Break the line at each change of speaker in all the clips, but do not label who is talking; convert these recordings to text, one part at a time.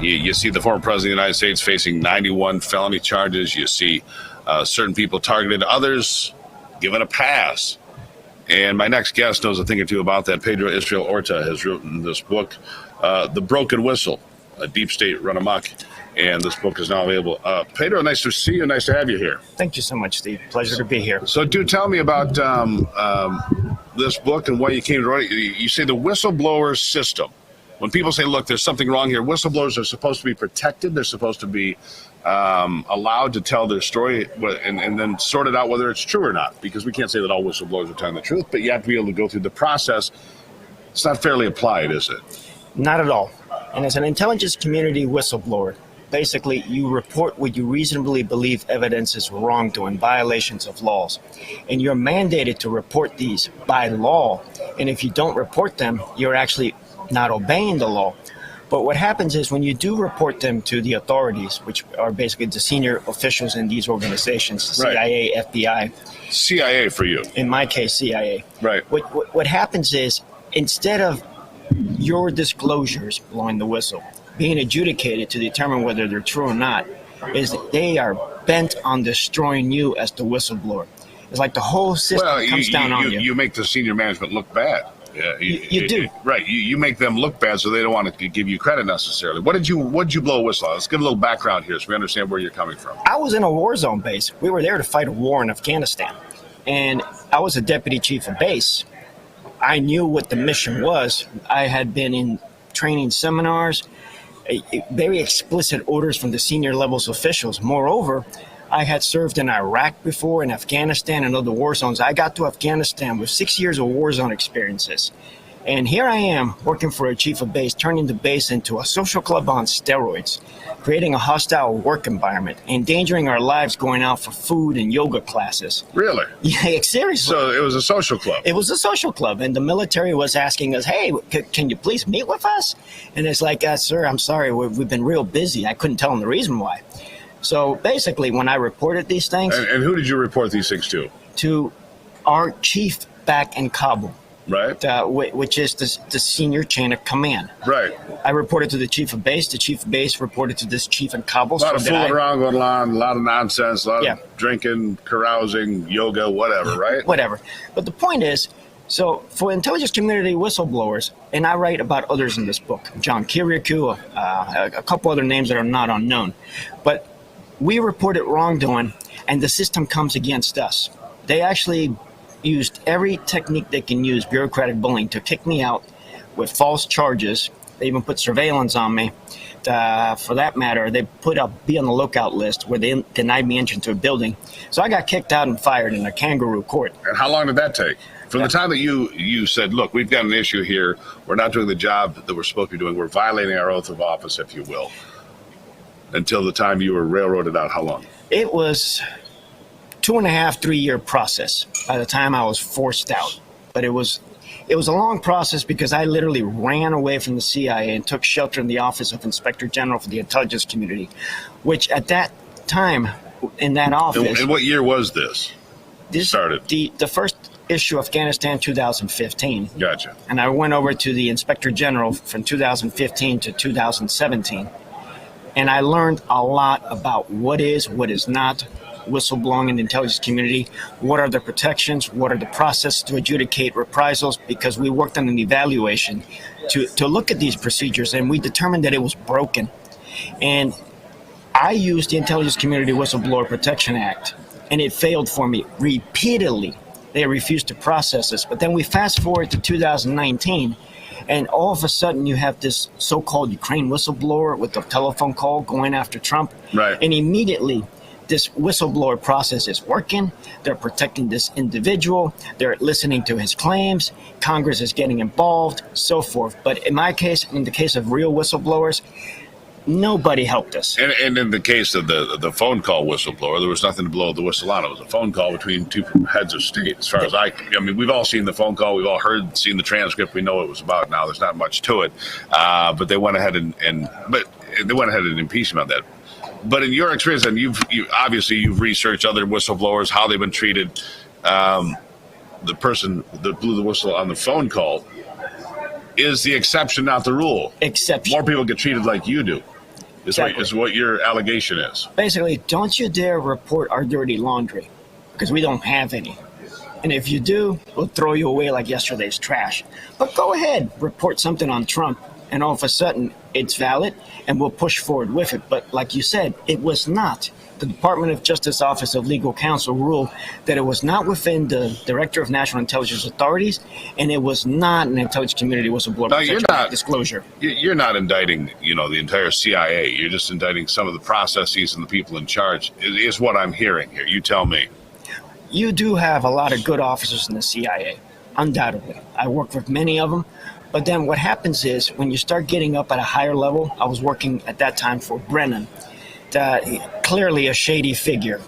You see the former president of the United States facing 91 felony charges. You see certain people targeted, others given a pass. And my next guest knows a thing or two about that. Pedro Israel Orta has written this book, The Broken Whistle, A Deep State Run Amok. And this book is now available. Pedro, nice to see you. Nice to have you here.
Thank you so much, Steve. Pleasure to be here.
So do tell me about this book and why you came to write it. You say the whistleblower system. When people say, look, there's something wrong here, whistleblowers are supposed to be protected. They're supposed to be allowed to tell their story and then sort it out whether it's true or not, because we can't say that all whistleblowers are telling the truth, but you have to be able to go through the process. It's not fairly applied, is it?
Not at all. And as an intelligence community whistleblower, basically you report what you reasonably believe evidence is wrongdoing, violations of laws. And you're mandated to report these by law. And if you don't report them, you're actually not obeying the law. But what happens is when you do report them to the authorities, which are basically the senior officials in these organizations,
Right.
CIA, FBI.
CIA for you.
In my case, CIA.
Right.
What happens is instead of your disclosures, blowing the whistle, being adjudicated to determine whether they're true or not, is that they are bent on destroying you as the whistleblower. It's like the whole system comes down on you.
You make the senior management look bad. Yeah,
you do.
Right. You make them look bad, so they don't want to give you credit necessarily. What did you blow a whistle on? Let's give a little background here so we understand where you're coming from.
I was in a war zone base. We were there to fight a war in Afghanistan. And I was a deputy chief of base. I knew what the mission was. I had been in training seminars, very explicit orders from the senior levels officials. Moreover, I had served in Iraq before, in Afghanistan, and other war zones. I got to Afghanistan with 6 years of war zone experiences. And here I am working for a chief of base, turning the base into a social club on steroids, creating a hostile work environment, endangering our lives going out for food and yoga classes.
Really?
Yeah, seriously.
So it was a social club.
It was a social club, and the military was asking us, hey, can you please meet with us? And it's like, sir, I'm sorry, we've been real busy. I couldn't tell them the reason why. So basically, when I reported these things...
And who did you report these things to?
To our chief back in Kabul.
Right.
Which is the senior chain of command.
Right.
I reported to the chief of base. The chief of base reported to this chief in Kabul.
A lot of fooling around going on, a lot of nonsense, a lot of drinking, carousing, yoga, whatever, right?
Whatever. But the point is, so for intelligence community whistleblowers, and I write about others in this book, John Kiriakou, a couple other names that are not unknown, but we reported wrongdoing, and the system comes against us. They actually used every technique they can use, bureaucratic bullying, to kick me out with false charges. They even put surveillance on me. For that matter, they put a be on the lookout list where they denied me entry to a building. So I got kicked out and fired in a kangaroo court.
And how long did that take? From the time that you said, look, we've got an issue here, we're not doing the job that we're supposed to be doing, we're violating our oath of office, if you will, until the time you were railroaded out, how long?
It was 2.5, 3 year process by the time I was forced out. But it was a long process because I literally ran away from the CIA and took shelter in the Office of Inspector General for the Intelligence Community, which at that time in that office...
And what year was this?
This started? The first issue, Afghanistan, 2015.
Gotcha.
And I went over to the Inspector General from 2015 to 2017. And I learned a lot about what is not whistleblowing in the intelligence community, what are the protections, what are the processes to adjudicate reprisals, because we worked on an evaluation to look at these procedures, and we determined that it was broken. And I used the Intelligence Community Whistleblower Protection Act, and it failed for me repeatedly. They refused to process this. But then we fast forward to 2019, and all of a sudden you have this so-called Ukraine whistleblower with a telephone call going after Trump.
Right.
And immediately this whistleblower process is working. They're protecting this individual. They're listening to his claims. Congress is getting involved, so forth. But in my case, in the case of real whistleblowers, nobody helped us.
And in the case of the phone call whistleblower, there was nothing to blow the whistle on. It was a phone call between two heads of state. As far as I mean, we've all seen the phone call. We've all seen the transcript. We know what it was about now. There's not much to it. But they went ahead and impeached him on that. But in your experience, and you've researched other whistleblowers, how they've been treated. The person that blew the whistle on the phone call is the exception, not the rule.
Exception.
More people get treated like you do. is what your allegation is.
Basically, don't you dare report our dirty laundry, because we don't have any. And if you do, we'll throw you away like yesterday's trash. But go ahead, report something on Trump, and all of a sudden it's valid, and we'll push forward with it. But like you said, it was not. The Department of Justice Office of Legal Counsel ruled that it was not within the Director of National Intelligence Authorities, and it was not an intelligence community whistleblower protection disclosure.
You're not indicting, the entire CIA. You're just indicting some of the processes and the people in charge, is what I'm hearing here. You tell me.
You do have a lot of good officers in the CIA, undoubtedly. I work with many of them. But then what happens is when you start getting up at a higher level, I was working at that time for Brennan, clearly a shady figure.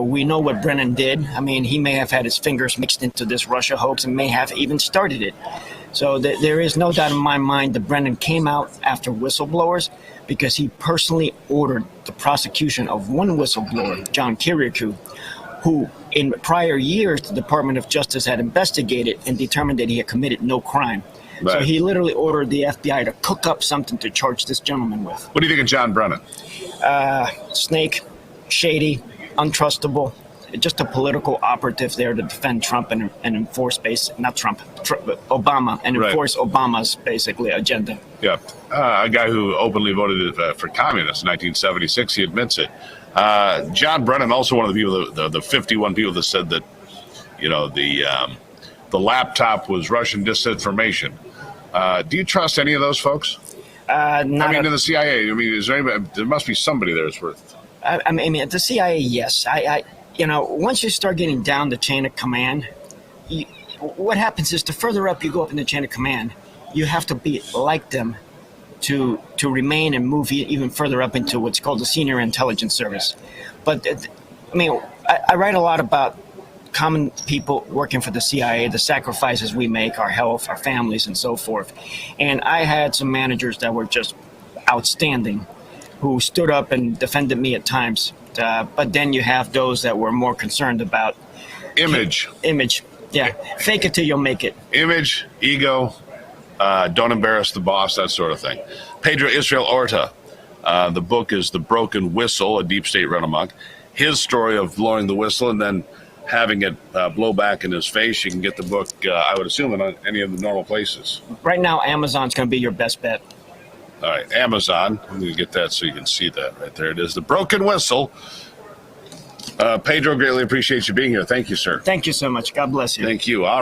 We know what Brennan did. I mean, he may have had his fingers mixed into this Russia hoax and may have even started it. So there is no doubt in my mind that Brennan came out after whistleblowers because he personally ordered the prosecution of one whistleblower, John Kiriakou, who in prior years the Department of Justice had investigated and determined that he had committed no crime. Right. So he literally ordered the FBI to cook up something to charge this gentleman with.
What do you think of John Brennan?
Snake, shady, untrustable, just a political operative there to defend Trump and enforce Obama and enforce Obama's basically agenda.
Yeah, a guy who openly voted for communists in 1976. He admits it. John Brennan, also one of the people, the 51 people that said that, the laptop was Russian disinformation. Do you trust any of those folks? In the CIA. Is there anybody? There must be somebody there that's worth.
I mean, at the CIA, yes. Once you start getting down the chain of command, what happens is the further up you go up in the chain of command, you have to be like them to remain and move even further up into what's called the senior intelligence service. But I write a lot about common people working for the CIA, the sacrifices we make, our health, our families, and so forth. And I had some managers that were just outstanding, who stood up and defended me at times. But then you have those that were more concerned about image. Yeah. Fake it till you'll make it.
Image, ego, don't embarrass the boss, that sort of thing. Pedro Israel Orta. The book is The Broken Whistle, a deep state run amok. His story of blowing the whistle and then having it blow back in his face. You can get the book, I would assume, in any of the normal places.
Right now, Amazon's going to be your best bet.
All right, Amazon. I'm going to get that so you can see that right there. It is The Broken Whistle. Pedro, greatly appreciate you being here. Thank you, sir.
Thank you so much. God bless you.
Thank you. All right.